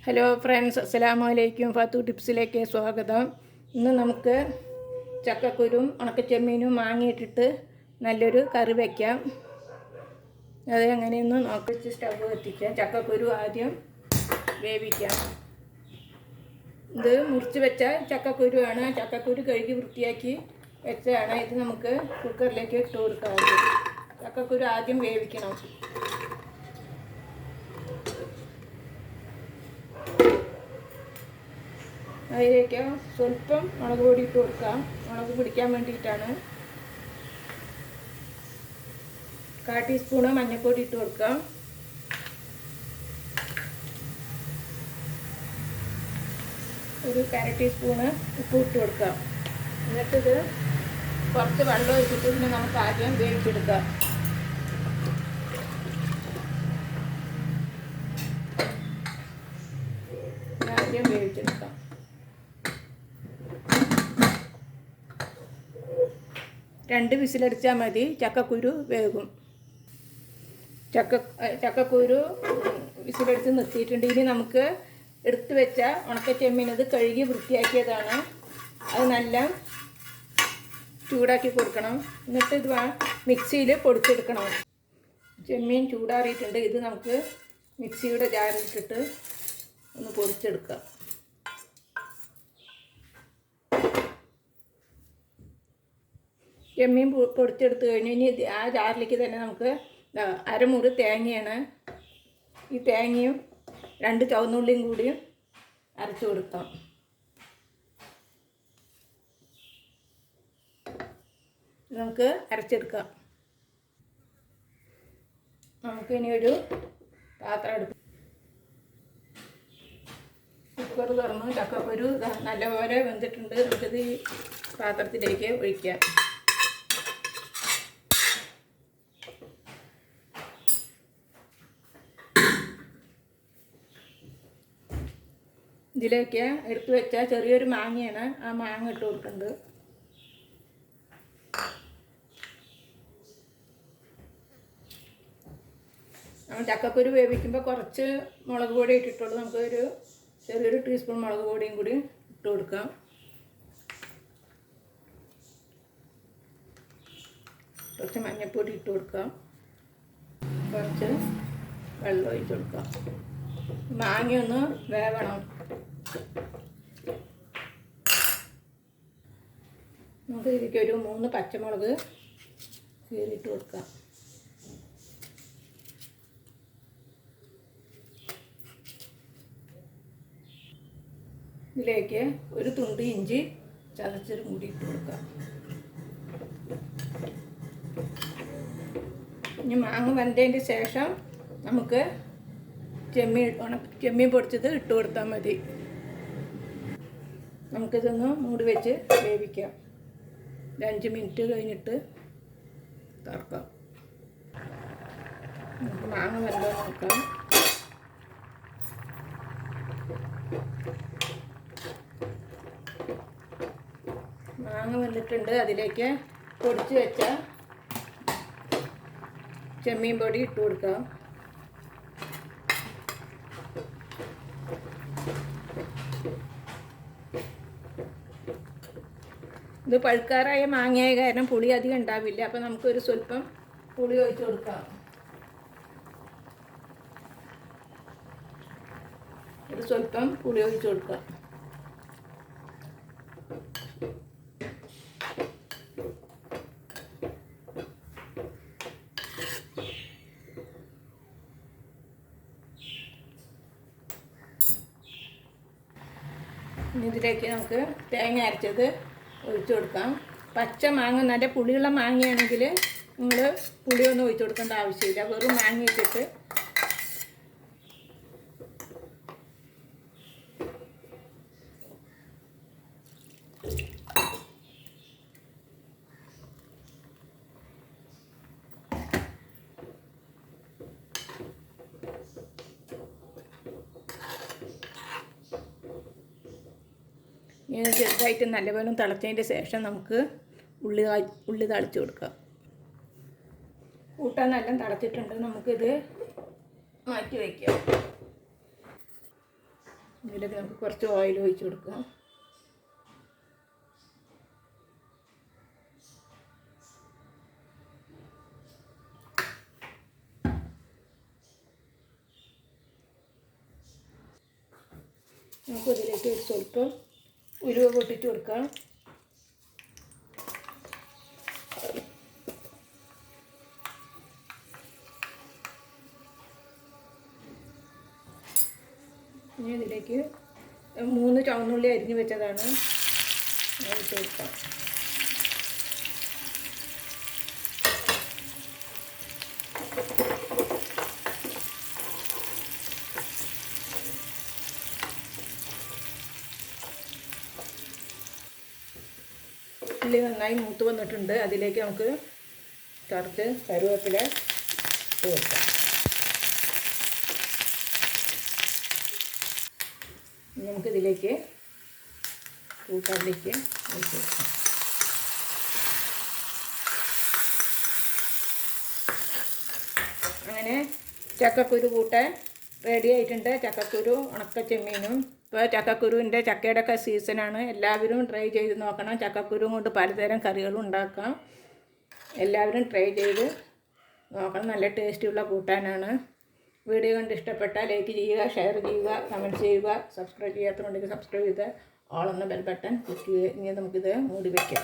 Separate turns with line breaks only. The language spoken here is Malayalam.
ഹലോ ഫ്രണ്ട്സ്, അസ്സലാമു അലൈക്കും. ഫാത്തു ടിപ്സിലേക്ക് സ്വാഗതം. ഇന്ന് നമുക്ക് ചക്കക്കുരും ഉണക്കച്ചെമ്മീനും മാങ്ങിയിട്ടിട്ട് നല്ലൊരു കറി വയ്ക്കാം. അത് എങ്ങനെയൊന്ന് നോക്കിച്ച് സ്റ്റവ് കത്തിക്കാം. ചക്കക്കുരു ആദ്യം വേവിക്കാം. ഇത് മുറിച്ച് വെച്ച ചക്കക്കുരുവാണ്. ചക്കക്കുരു കഴുകി വൃത്തിയാക്കി വെച്ചതാണ്. ഇത് നമുക്ക് കുക്കറിലേക്ക് ഇട്ട് കൊടുക്കാം. ചക്കക്കുരു ആദ്യം വേവിക്കണം. അതിലേക്ക് സ്വല്പം മുളക് പൊടി ഇട്ട് കൊടുക്കാം. മുളക് പിടിക്കാൻ വേണ്ടിയിട്ടാണ്. 1/4 ടീസ്പൂണ് മഞ്ഞൾപ്പൊടി ഇട്ട് കൊടുക്കാം. ഒരു 1/2 ടീസ്പൂണ് ഉപ്പ് ഇട്ട് കൊടുക്കാം. എന്നിട്ടിത് കുറച്ച് വെള്ളം ഒഴിച്ചിട്ട് പിന്നെ നമുക്ക് ആദ്യം വേവിച്ചെടുക്കാം. ആദ്യം വേവിച്ചെടുക്കാം. 2 വിസിലടിച്ചാൽ മതി. ചക്കക്കുരു വേകും. ചക്കക്കുരു വിസിലടിച്ച് നിർത്തിയിട്ടുണ്ട്. ഇനി നമുക്ക് എടുത്തു വെച്ച ഉണക്കച്ചെമ്മീൻ അത് കഴുകി വൃത്തിയാക്കിയതാണ്. അത് നല്ല ചൂടാക്കി കൊടുക്കണം. എന്നിട്ട് ഇത് മിക്സിയിൽ പൊടിച്ചെടുക്കണം. ചെമ്മീൻ ചൂടാറിയിട്ടുണ്ട്. ഇത് നമുക്ക് മിക്സിയുടെ ജാറിലിട്ടിട്ട് ഒന്ന് പൊടിച്ചെടുക്കാം. ചെമ്മീൻ പൊടിച്ചെടുത്ത് കഴിഞ്ഞ് ഇനി ആ ജാറിലേക്ക് തന്നെ നമുക്ക് അരമുറി തേങ്ങയാണ്. ഈ തേങ്ങയും 2 ചുവന്നുള്ളിയും കൂടി അരച്ചു കൊടുക്കാം. നമുക്ക് അരച്ചെടുക്കാം. നമുക്കിനി ഒരു പാത്രം എടുക്കാം. കുക്കർ തുറന്ന് ചക്കക്കുരു നല്ലപോലെ വെന്തിട്ടുണ്ട്. നമുക്കിത് ഈ പാത്രത്തിലേക്ക് ഒഴിക്കാം. ഇതിലേക്ക് എടുത്തു വെച്ച ചെറിയൊരു മാങ്ങയാണ്. ആ മാങ്ങ ഇട്ട് കൊടുക്കുന്നുണ്ട്. നമ്മൾ ചക്കക്കുരു വേവിക്കുമ്പോൾ കുറച്ച് മുളക് പൊടി ഇട്ടിട്ടുള്ളൂ. നമുക്കൊരു ചെറിയൊരു ടീസ്പൂൺ മുളക് പൊടിയും കൂടി ഇട്ട് കൊടുക്കാം. കുറച്ച് മഞ്ഞൾപ്പൊടി ഇട്ട് കൊടുക്കാം. കുറച്ച് വെള്ളം ഒഴിച്ച് കൊടുക്കാം. മാങ്ങയൊന്ന് വേവണം. നമുക്ക് ഇതിലേക്ക് ഒരു 3 പച്ചമുളക് കീറിയിട്ട് കൊടുക്കാം. ഇതിലേക്ക് ഒരു തുണ്ട് ഇഞ്ചി ചതച്ചതും കൂടി ഇട്ട് കൊടുക്കാം. ഇനി മാങ്ങ വെന്തതിൻ്റെ ശേഷം നമുക്ക് ചെമ്മീൻ പൊടിച്ചത് ഇട്ട് കൊടുത്താൽ മതി. നമുക്കിതൊന്ന് മൂടി വെച്ച് വേവിക്കാം. 5 മിനിറ്റ് കഴിഞ്ഞിട്ട് തുറക്കാം. നമുക്ക് മാങ്ങ വെന്തോ നോക്കാം. മാങ്ങ വെന്തിട്ടുണ്ട്. അതിലേക്ക് പൊടിച്ച് വെച്ച ചെമ്മീൻ പൊടി ഇട്ട് കൊടുക്കാം. ഇത് പഴുക്കാറായ മാങ്ങയായ കാരണം പുളി അധികം ഉണ്ടാവില്ല. അപ്പം നമുക്കൊരു സ്വല്പം പുളി ഒഴിച്ച് കൊടുക്കാം. ഒരു സ്വല്പം പുളി ഒഴിച്ച് കൊടുക്കാം. ഇതിലേക്ക് നമുക്ക് തേങ്ങ അരച്ചത് ഒഴിച്ചു കൊടുക്കാം. പച്ച മാങ്ങ നല്ല പുളിയുള്ള മാങ്ങയാണെങ്കിൽ നിങ്ങൾ പുളിയൊന്നും ഒഴിച്ചു കൊടുക്കേണ്ട ആവശ്യമില്ല. വെറും മാങ്ങ ഇട്ടിട്ട് ഇങ്ങനെ ചെറുതായിട്ട് നല്ലപോലെ തിളച്ചതിൻ്റെ ശേഷം നമുക്ക് ഉള്ളി തളിച്ച് കൊടുക്കാം. കൂട്ടാൻ നല്ല തിളച്ചിട്ടുണ്ട്. നമുക്കിത് മാറ്റി വയ്ക്കാം. ഇതിലേക്ക് നമുക്ക് കുറച്ച് ഓയിൽ ഒഴിച്ച് കൊടുക്കാം. നമുക്ക് ഇതിലേക്ക് ഒരു സ്വല്പം ഉലുവ പൊട്ടിച്ച് കൊടുക്കാം. ഇനി ഇതിലേക്ക് 3 ചുവന്നുള്ളി അരിഞ്ഞ് വെച്ചതാണ് ഇട്ട് കൊടുക്കാം. ഉള്ളി നന്നായി മൂത്ത് വന്നിട്ടുണ്ട്. അതിലേക്ക് നമുക്ക് കുറച്ച് കറിവേപ്പില ഇട്ട് കൊടുക്കാം. നമുക്കിതിലേക്ക് കൂട്ടാനിലേക്ക് ഒഴിച്ച് കൊടുക്കാം. അങ്ങനെ ചക്കക്കുരു കൂട്ടാൻ റെഡി ആയിട്ടുണ്ട്. ചക്കക്കുരു ഉണക്ക ചെമ്മീനും. ഇപ്പോൾ ചക്കക്കുരുവിൻ്റെ ചക്കയുടെ ഒക്കെ സീസണാണ്. എല്ലാവരും ട്രൈ ചെയ്ത് നോക്കണം. ചക്കക്കുരു കൊണ്ട് പലതരം കറികളും ഉണ്ടാക്കാം. എല്ലാവരും ട്രൈ ചെയ്ത് നോക്കണം. നല്ല ടേസ്റ്റുള്ള കൂട്ടാനാണ്. വീഡിയോ കണ്ട് ഇഷ്ടപ്പെട്ടാൽ ലൈക്ക് ചെയ്യുക, ഷെയർ ചെയ്യുക, കമൻറ്റ് ചെയ്യുക. സബ്സ്ക്രൈബ് ചെയ്യാത്തതുണ്ടെങ്കിൽ സബ്സ്ക്രൈബ് ചെയ്ത് ഓൾ എന്ന ബെൽ ബട്ടൺ ക്ലിക്ക് ചെയ്യുക. ഇനി നമുക്കിത് മൂടി വയ്ക്കാം.